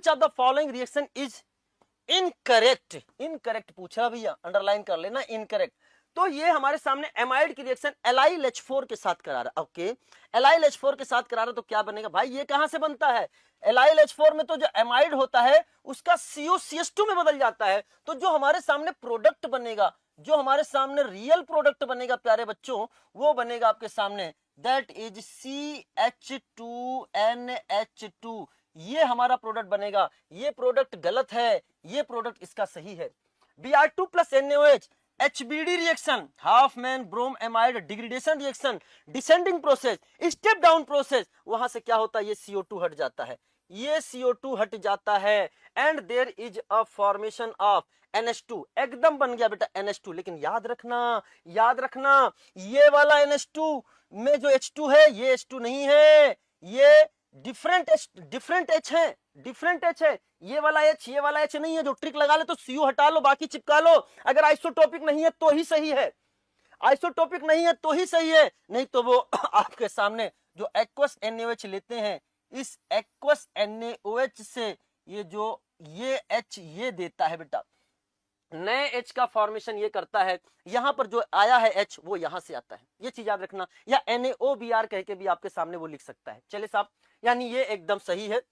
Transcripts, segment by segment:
Which of the following reaction is incorrect, incorrect पूछा भैया, underline कर लेना इनकरेक्ट। तो ये हमारे सामने एमाइड की रिएक्शन एलाइल H4 के साथ करा रहा है। ओके, एलाइल H4 के साथ करा रहा है तो क्या बनेगा भाई, ये कहां से बनता है, एलाइल H4 में तो जो एमाइड होता है उसका COCH2 में बदल जाता है। तो जो हमारे सामने प्रोडक्ट बनेगा, जो हमारे सामने रियल प्रोडक्ट बनेगा प्यारे बच्चों, वो बनेगा आपके सामने दैट इज CH2NH2। ये हमारा प्रोडक्ट बनेगा। ये प्रोडक्ट गलत है, ये प्रोडक्ट इसका सही है। Br2 plus NaOH HBD reaction, Hofmann bromamide degradation reaction, descending process, step down process, वहां से क्या होता है, ये CO2 हट जाता है, ये CO2 हट जाता है and there is a formation of NH2। एकदम बन गया बेटा NH2। लेकिन याद रखना, याद रखना, ये वाला NH2 में जो H2 है ये H2 नहीं है, ये डिफरेंट H है, डिफरेंट H है। ये वाला H, ये वाला H नहीं है। जो ट्रिक लगा ले तो CO हटा लो, बाकी चिपका लो। अगर आइसोटोपिक नहीं है तो ही सही है, आइसोटोपिक नहीं है तो ही सही है, नहीं तो वो आपके सामने जो एक्वस NaOH लेते हैं, इस एक्वस NaOH से ये जो ये H ये देता है बेटा, नए H का फॉर्मेशन ये करता है। यहां पर जो आया है H वो यहां से आता है, ये चीज याद रखना। या NaOBr कह के भी आपके सामने वो लिख सकता है। चले साहब, यानी ये एकदम सही है।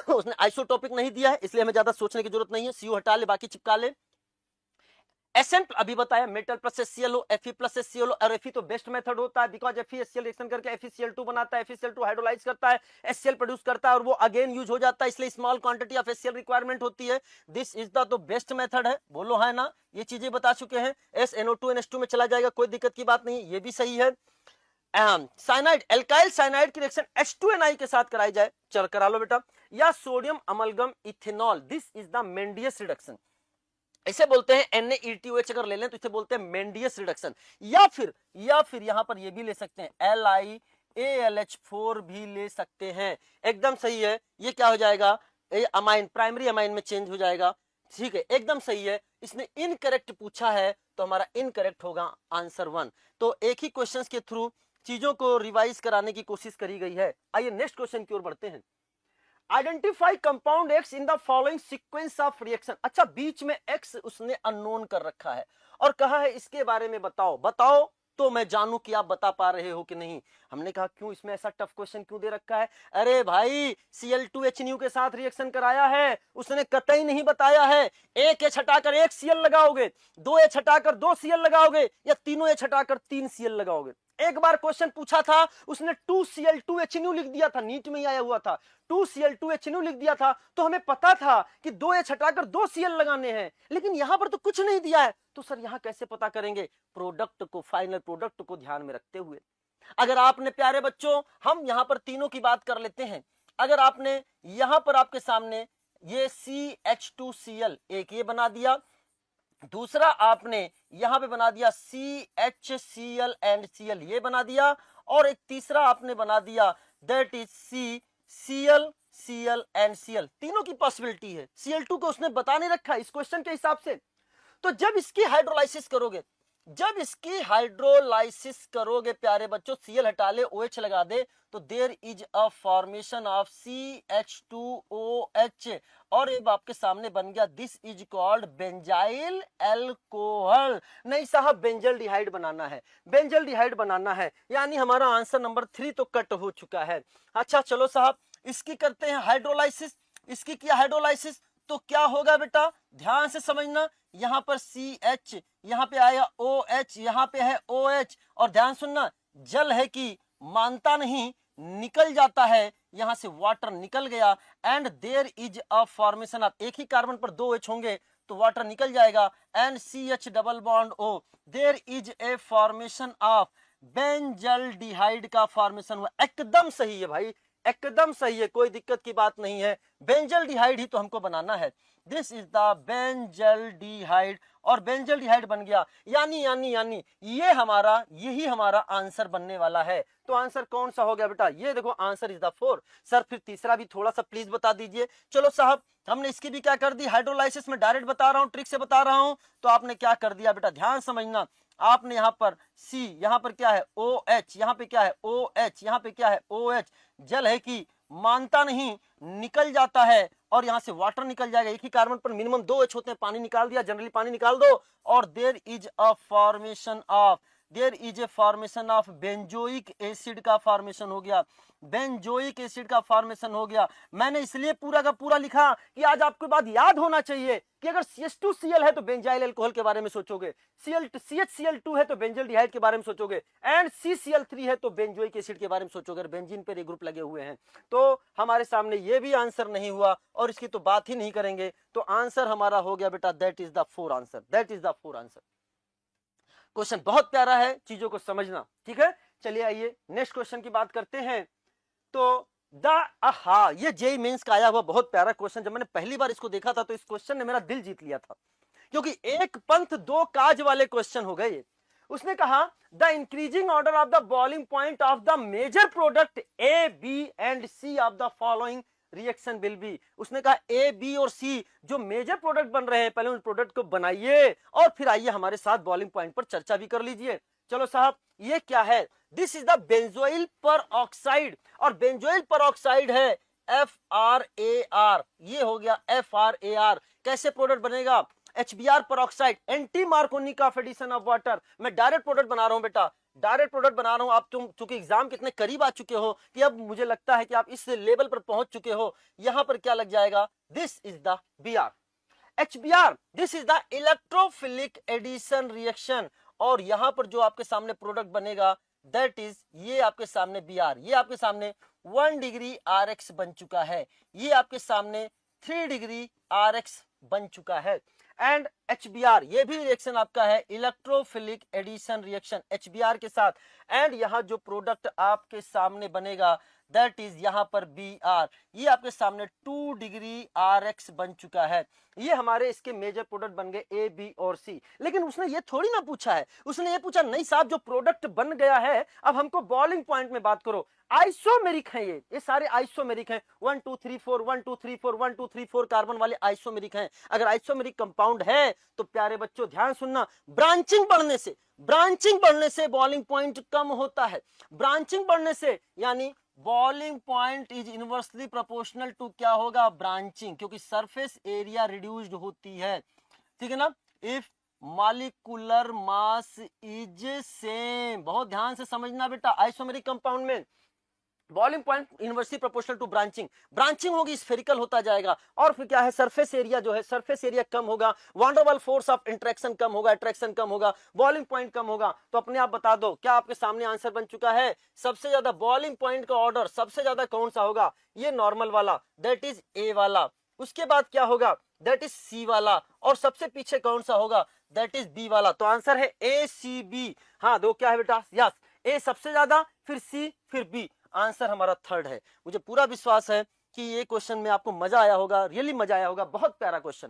उसने आइसोटोपिक नहीं दिया है, इसलिए हमें ज्यादा सोचने की जरूरत नहीं है। CO हटा ले, बाकी चिपका ले। एसएन अभी बताया, metal plus HClO, Fe plus HClO, और Fe तो बेस्ट मेथड होता है बिकॉज FeHCl रिएक्शन करके FeCl2 बनाता है, FeCl2 हाइड्रोलाइज करता है, HCl प्रोड्यूस करता है और वो अगेन यूज हो जाता है, इसलिए small quantity of HCl requirement होती है। दिस इज द तो बेस्ट मेथड है, बोलो है ना, ये चीजें बता चुके हैं। SNO2 NH2 में चला जाएगा, कोई दिक्कत की बात नहीं, ये भी सही है। साइनाइड, एल्काइल साइनाइड की रिएक्शन H2Ni के साथ कराई जाए, चल करा लो बेटा। या sodium amalgam ethanol, this is the Mendius reduction, इसे बोलते हैं NaETOH। अगर ले लें तो इसे बोलते हैं मेंडियस रिडक्शन। या फिर यहां पर ये भी ले सकते हैं, LiAlH4 भी ले सकते हैं। एकदम सही है। ये क्या हो जाएगा, अमाइन, प्राइमरी अमाइन में चेंज हो जाएगा। ठीक है, एकदम सही है। इसने इनकरेक्ट पूछा है तो हमारा इनकरेक्ट होगा आंसर 1। तो एक ही क्वेश्चन के थ्रू चीजों को रिवाइज कराने की कोशिश करी गई है। आइए नेक्स्ट क्वेश्चन की ओर बढ़ते हैं। Identify compound x in the following sequence of reaction. अच्छा, बीच में एक्स उसने अननोन कर रखा है और कहा है इसके बारे में बताओ, बताओ तो मैं जानूं कि आप बता पा रहे हो कि नहीं। हमने कहा क्यों, इसमें ऐसा टफ क्वेश्चन क्यों दे रखा है। अरे भाई, Cl2H के साथ रिएक्शन कराया है, उसने कतई नहीं बताया है एक H हटाकर एक Cl लगाओगे, 2H हटाकर 2 Cl लगाओगे, या तीनों H हटाकर 3 Cl लगाओगे। एक बार क्वेश्चन पूछा था, उसने 2Cl2H लिख दिया था, नीट में ही आया हुआ था, 2Cl2H लिख दिया था, तो हमें पता था कि 2H हटाकर 2 Cl लगाने हैं। लेकिन यहां पर तो कुछ नहीं दिया है, तो सर यहां कैसे पता करेंगे। प्रोडक्ट को, फाइनल प्रोडक्ट को ध्यान में रखते हुए, अगर आपने प्यारे बच्चों, हम यहां पर तीनों की बात कर लेते हैं। अगर आपने यहां पर आपके सामने ये CH2Cl एक ये बना दिया, दूसरा आपने यहां पे बना दिया CHCl एंड Cl ये बना दिया, और एक तीसरा आपने बना दिया that is CCl Cl and Cl। तीनों की पॉसिबिलिटी है। Cl2 को उसने बता नहीं रखा इस क्वेश्चन के हिसाब से। तो जब इसकी हाइड्रोलाइसिस करोगे, जब इसकी हाइड्रोलाइसिस करोगे प्यारे बच्चों, Cl हटा ले, OH लगा दे, तो there is a formation of CH2OH, और ये आपके सामने बन गया this is called benzyl alcohol. नहीं साहब, बेंजल्डिहाइड बनाना है, बेंजल्डिहाइड बनाना है, यानी हमारा आंसर नंबर 3 तो कट हो चुका है। अच्छा चलो साहब, इसकी करते हैं हाइड्रोलाइसिस। इसकी किया हाइड्रोलाइसिस तो क्या होगा बेटा, ध्यान से समझना। यहां पर CH, यहां पे आया OH, यहां पे है OH, और ध्यान सुनना, जल है कि मानता नहीं, निकल जाता है, यहां से वाटर निकल गया, and there is a formation of, एक ही कार्बन पर 2 H होंगे तो वाटर निकल जाएगा, and CH double bond O, there is a formation of benzaldehyde का फॉर्मेशन हुआ। एकदम सही है भाई, एकदम सही है, कोई दिक्कत की बात नहीं है। बेंजल्डिहाइड ही तो हमको बनाना है। दिस इज द बेंजल्डिहाइड, और बेंजल्डिहाइड बन गया, यानी ये हमारा, यही हमारा आंसर बनने वाला है। तो आंसर कौन सा हो गया बेटा, ये देखो आंसर इज द 4। सर फिर तीसरा भी थोड़ा सा प्लीज बता दीजिए। चलो साहब, हमने इसकी भी क्या कर दी, हाइड्रोलाइसिस में डायरेक्ट बता रहा हूं, ट्रिक से बता रहा हूं, तो आपने क्या कर दिया बेटा, ध्यान समझना। आपने यहां पर C, यहां पर क्या है OH, यहां पे क्या है OH, यहां पे क्या है OH, जल है कि मानता नहीं, निकल जाता है और यहां से वाटर निकल जाएगा। एक ही कार्बन पर मिनिमम 2 H होते हैं, पानी निकाल दिया, जनरली पानी निकाल दो और there is a formation of benzoic acid का फॉर्मेशन हो गया, बेंजोइक एसिड का फॉर्मेशन हो गया। मैंने इसलिए पूरा का पूरा लिखा कि आज आपको बात याद होना चाहिए कि अगर CH2Cl है तो बेंजाइल अल्कोहल के बारे में सोचोगे, CHCl2 है तो बेंजल डिहाइड के बारे में सोचोगे, एंड CCl3 है तो बेंजोइक एसिड के बारे में सोचोगे। अगर बेंजीन पर ये ग्रुप लगे हुए हैं तो हमारे सामने ये भी आंसर नहीं हुआ और इसकी तो बात ही नहीं करेंगे। तो आंसर हमारा हो गया बेटा, that is the 4 answer, that is the 4 answer. Question बहुत प्यारा है, चीजों को समझना, ठीक है। चलिए आइए नेक्स्ट क्वेश्चन की बात करते हैं। तो ये जेई मेंस का आया हुआ बहुत प्यारा क्वेश्चन। जब मैंने पहली बार इसको देखा था तो इस क्वेश्चन ने मेरा दिल जीत लिया था, क्योंकि एक पंथ दो काज वाले क्वेश्चन हो गए। उसने कहा the increasing order of the boiling point of the major product A B and C of the following reaction will be. उसने कहा ए बी और सी जो मेजर प्रोडक्ट बन रहे हैं, पहले उन प्रोडक्ट को बनाइए और फिर आइए हमारे साथ बॉइलिंग पॉइंट पर चर्चा भी कर लीजिए। चलो साहब, ये क्या है? दिस इज द बेंजोइल पर ऑक्साइड, और बेंजोइल पर ऑक्साइड है FrAr, ये हो गया FrAr। कैसे प्रोडक्ट बनेगा? HBr peroxide, anti Markovnikov of addition of water. मैं डायरेक्ट प्रोडक्ट बना रहा हूं बेटा, डायरेक्ट प्रोडक्ट बना रहा हूं। आप तुम चूंकि एग्जाम कितने करीब आ चुके हो कि अब मुझे लगता है कि आप इस लेवल पर पहुंच चुके हो। यहां पर क्या लग जाएगा? This is the Br। HBr, this is the electrophilic addition reaction, और यहां पर जो आपके सामने प्रोडक्ट बनेगा दैट इज ये आपके सामने Br। ये आपके सामने 1 डिग्री Rx बन चुका है, ये आपके सामने 3 डिग्री Rx बन चुका है। एंड HBr, ये भी रिएक्शन आपका है इलेक्ट्रोफिलिक एडिशन रिएक्शन HBr के साथ। एंड यहां जो प्रोडक्ट आपके सामने बनेगा दैट इज यहां पर Br, ये आपके सामने 2 डिग्री Rx बन चुका है। ये हमारे इसके मेजर प्रोडक्ट बन गए A, B और C। लेकिन उसने ये थोड़ी ना पूछा है, उसने ये पूछा नहीं साहब जो प्रोडक्ट बन गया है अब हमको बॉइलिंग पॉइंट में बात करो। आइसोमेरिक है, ये सारे आइसोमेरिक हैं। 1 2 3 4 1 2 3 4 1 2 3 4 कार्बन वाले आइसोमेरिक हैं। अगर आइसोमेरिक कंपाउंड है तो प्यारे बच्चों ध्यान सुनना, ब्रांचिंग बढ़ने से बॉइलिंग पॉइंट कम होता है। ब्रांचिंग बढ़ने से यानी boiling point is inversely proportional to क्या होगा? ब्रांचिंग, क्योंकि सरफेस एरिया रिड्यूस्ड होती है, ठीक है ना। If molecular mass is same, बहुत ध्यान से समझना बेटा, आइसोमेरिक कंपाउंड में boiling point inversely proportional to branching, branching होगी स्फेरिकल होता जाएगा, और फिर क्या है? सरफेस एरिया जो है, सरफेस एरिया कम होगा, वंडरवल फोर्स ऑफ इंटरेक्शन कम होगा, अट्रैक्शन कम होगा, बॉइलिंग पॉइंट कम होगा। तो अपने आप बता दो क्या आपके सामने आंसर बन चुका है? सबसे ज्यादा बॉइलिंग पॉइंट का ऑर्डर सबसे ज्यादा कौन सा होगा? ये नॉर्मल वाला, दैट इज ए वाला। उसके बाद क्या होगा? दैट इज सी वाला, और सबसे पीछे कौन सा होगा? दैट इज बी वाला। तो आंसर है ACB। हाँ, दो क्या है बेटा? यस, ए सबसे ज्यादा, फिर सी, फिर बी। आंसर हमारा थर्ड है। मुझे पूरा विश्वास है कि ये क्वेश्चन में आपको मजा आया होगा, रियली मजा आया होगा। बहुत प्यारा क्वेश्चन।